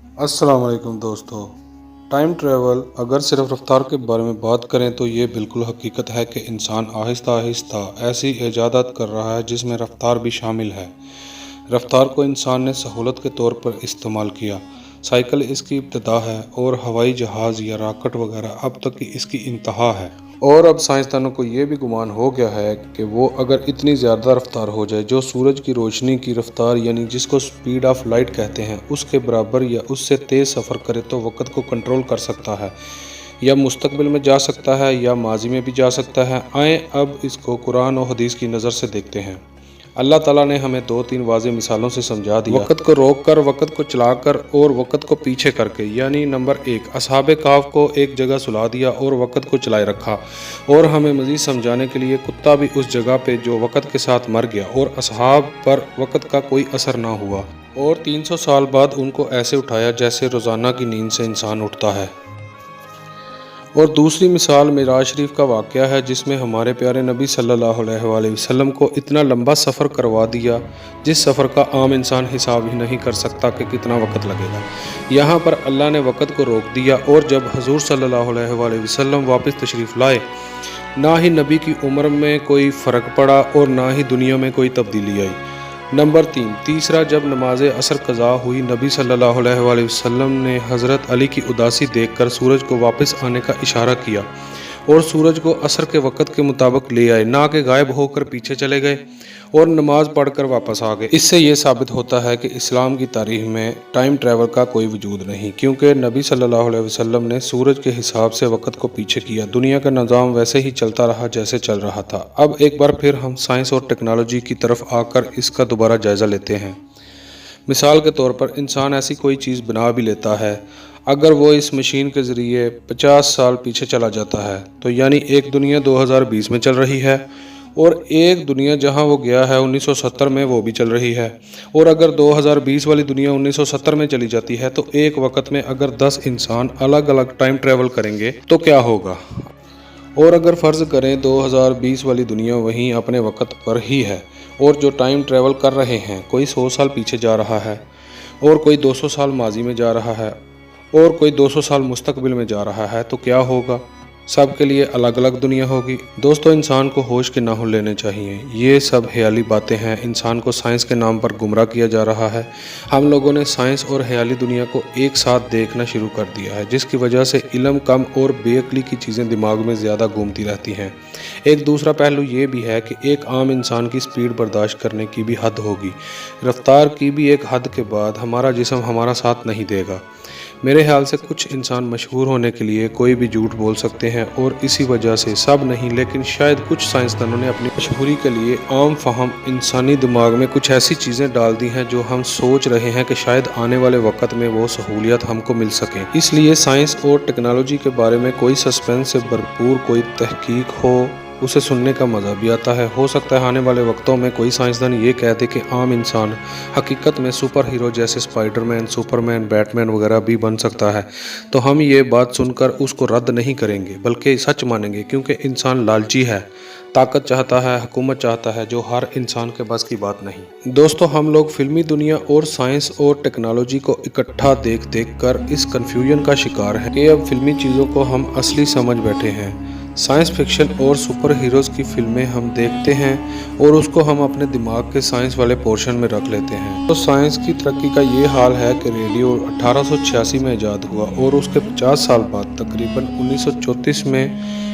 अस्सलाम वालेकुम दोस्तों। टाइम ट्रैवल अगर सिर्फ रफ्तार के बारे में बात करें तो ये बिल्कुल हकीकत है कि इंसान आहिस्ता आहिस्ता ऐसी इजादात कर रहा है जिसमें रफ्तार भी शामिल है। रफ्तार को इंसान ने सहूलत के तौर पर इस्तेमाल किया। साइकिल इसकी इब्तिदा है और हवाई जहाज़ या रॉकेट वगैरह अब तक की इसकी इंतहा है। और अब साइंसदानों को ये भी गुमान हो गया है कि वो अगर इतनी ज़्यादा रफ्तार हो जाए जो सूरज की रोशनी की रफ्तार यानी जिसको स्पीड ऑफ लाइट कहते हैं उसके बराबर या उससे तेज़ सफ़र करे तो वक़्त को कंट्रोल कर सकता है, या मुस्तकबिल में जा सकता है या माजी में भी जा सकता है। आएँ अब इसको कुरान और हदीस की नज़र से देखते हैं। अल्लाह ताला ने हमें 2-3 वाज़ेह मिसालों से समझा दिया, वक़्त को रोक कर, वक़्त को चलाकर और वक़्त को पीछे करके। यानी नंबर 1, असहाबे काफ को एक जगह सुला दिया और वक़्त को चलाए रखा, और हमें मज़ीद समझाने के लिए कुत्ता भी उस जगह पे जो वक़्त के साथ मर गया और असहाब पर वक़्त का कोई असर ना हुआ, और 300 साल बाद उनको ऐसे उठाया जैसे रोज़ाना की नींद से इंसान उठता है। और दूसरी मिसाल मिराज शरीफ का वाक़या है जिसमें हमारे प्यारे नबी सल्लल्लाहु अलैहि वसल्लम को इतना लंबा सफ़र करवा दिया जिस सफ़र का आम इंसान हिसाब ही नहीं कर सकता कि कितना वक़्त लगेगा। यहाँ पर अल्लाह ने वक़्त को रोक दिया, और जब हुज़ूर सल्लल्लाहु अलैहि वसल्लम वापस तशरीफ़ लाए, ना ही नबी की उम्र में कोई फ़र्क पड़ा और ना ही दुनिया में कोई तब्दीली आई। नंबर 3, तीसरा, जब नमाज असर कज़ा हुई, नबी सल्लल्लाहु अलैहि वसल्लम ने हज़रत अली की उदासी देखकर सूरज को वापस आने का इशारा किया और सूरज को असर के वक़्त के मुताबिक ले आए, ना कि गायब होकर पीछे चले गए और नमाज पढ़कर वापस आ गए। इससे ये साबित होता है कि इस्लाम की तारीख़ में टाइम ट्रैवल का कोई वजूद नहीं, क्योंकि नबी सल्लल्लाहु अलैहि वसल्लम ने सूरज के हिसाब से वक़्त को पीछे किया। दुनिया का निज़ाम वैसे ही चलता रहा जैसे चल रहा था। अब एक बार फिर हम साइंस और टेक्नोलॉजी की तरफ आकर इसका दोबारा जायज़ा लेते हैं। मिसाल के तौर पर इंसान ऐसी कोई चीज़ बना भी लेता है, अगर वो इस मशीन के ज़रिए 50 साल पीछे चला जाता है तो यानी एक दुनिया 2020 में चल रही है और एक दुनिया जहां वो गया है 1970 में वो भी चल रही है। और अगर 2020 वाली दुनिया 1970 में चली जाती है तो एक वक्त में अगर 10 इंसान अलग अलग टाइम ट्रैवल करेंगे तो क्या होगा। और अगर फ़र्ज़ करें 2020 वाली दुनिया वहीं अपने वक़्त पर ही है और जो टाइम ट्रैवल कर रहे हैं कोई 100 साल पीछे जा रहा है और कोई 200 साल माजी में जा रहा है और कोई 200 साल मुस्तकबिल में जा रहा है, तो क्या होगा। सब के लिए अलग अलग दुनिया होगी। दोस्तों, इंसान को होश के नाखून लेने चाहिए। ये सब ख्याली बातें हैं। इंसान को साइंस के नाम पर गुमराह किया जा रहा है। हम लोगों ने साइंस और ख्याली दुनिया को एक साथ देखना शुरू कर दिया है, जिसकी वजह से इल्म कम और बेअक्ली की चीज़ें दिमाग में ज़्यादा घूमती रहती हैं। एक दूसरा पहलू ये भी है कि एक आम इंसान की स्पीड बर्दाश्त करने की भी हद होगी। रफ्तार की भी एक हद के बाद हमारा जिस्म हमारा साथ नहीं देगा। मेरे ख्याल से कुछ इंसान मशहूर होने के लिए कोई भी झूठ बोल सकते हैं और इसी वजह से, सब नहीं लेकिन शायद कुछ साइंसदानों ने अपनी मशहूरी के लिए आम फहम इंसानी दिमाग में कुछ ऐसी चीज़ें डाल दी हैं जो हम सोच रहे हैं कि शायद आने वाले वक्त में वो सहूलियत हमको मिल सकें। इसलिए साइंस और टेक्नोलॉजी के बारे में कोई सस्पेंस से भरपूर कोई तहकीक हो, उसे सुनने का मज़ा भी आता है। हो सकता है आने वाले वक्तों में कोई साइंसदान ये कह दे कि आम इंसान हकीकत में सुपर हीरो जैसे स्पाइडरमैन, सुपरमैन, बैटमैन वगैरह भी बन सकता है, तो हम ये बात सुनकर उसको रद्द नहीं करेंगे बल्कि सच मानेंगे, क्योंकि इंसान लालची है, ताकत चाहता है, हुकूमत चाहता है, जो हर इंसान के बस की बात नहीं। दोस्तों, हम लोग फिल्मी दुनिया और साइंस और टेक्नोलॉजी को इकट्ठा देख देख कर इस कन्फ्यूजन का शिकार हैं कि अब फिल्मी चीज़ों को हम असली समझ बैठे हैं। साइंस फिक्शन और सुपर हीरोज़ की फिल्में हम देखते हैं और उसको हम अपने दिमाग के साइंस वाले पोर्शन में रख लेते हैं। तो साइंस की तरक्की का ये हाल है कि रेडियो 1886 में ईजाद हुआ और उसके 50 साल बाद तकरीबन 1934 में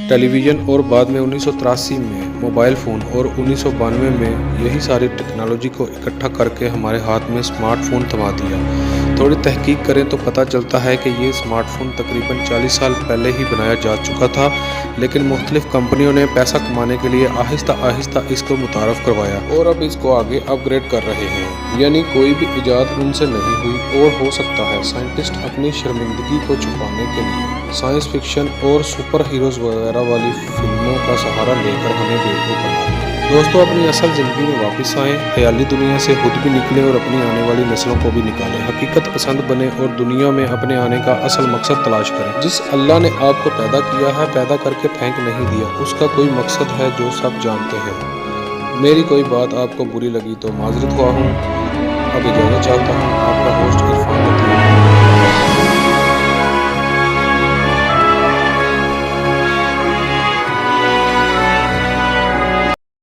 टेलीविज़न और बाद में 1983 में मोबाइल फ़ोन और 1992 में यही सारी टेक्नोलॉजी को इकट्ठा करके हमारे हाथ में स्मार्टफोन थमा दिया। थोड़ी तहकीक करें तो पता चलता है कि ये स्मार्टफोन तकरीबन 40 साल पहले ही बनाया जा चुका था, लेकिन मुख्तलिफ कंपनियों ने पैसा कमाने के लिए आहिस्ता आहिस्ता इसको मुतारफ़ करवाया और अब इसको आगे अपग्रेड कर रहे हैं। यानी कोई भी इजाद उनसे नहीं हुई और हो सकता है साइंटिस्ट अपनी शर्मिंदगी को छुपाने के लिए साइंस फिक्शन और सुपर हीरोज़ वगैरह वाली फिल्मों का सहारा लेकर हमें बेवकूफ़ बना दें। दोस्तों, अपनी असल ज़िंदगी में वापस आएँ, ख्याली दुनिया से खुद भी निकलें और अपनी आने वाली नस्लों को भी निकालें। हकीकत पसंद बने और दुनिया में अपने आने का असल मकसद तलाश करें। जिस अल्लाह ने आपको पैदा किया है, पैदा करके फेंक नहीं दिया, उसका कोई मकसद है जो सब जानते हैं। मेरी कोई बात आपको बुरी लगी तो माजरत ख्वाह हूँ। अब इजाज़त चाहता हूँ। आपका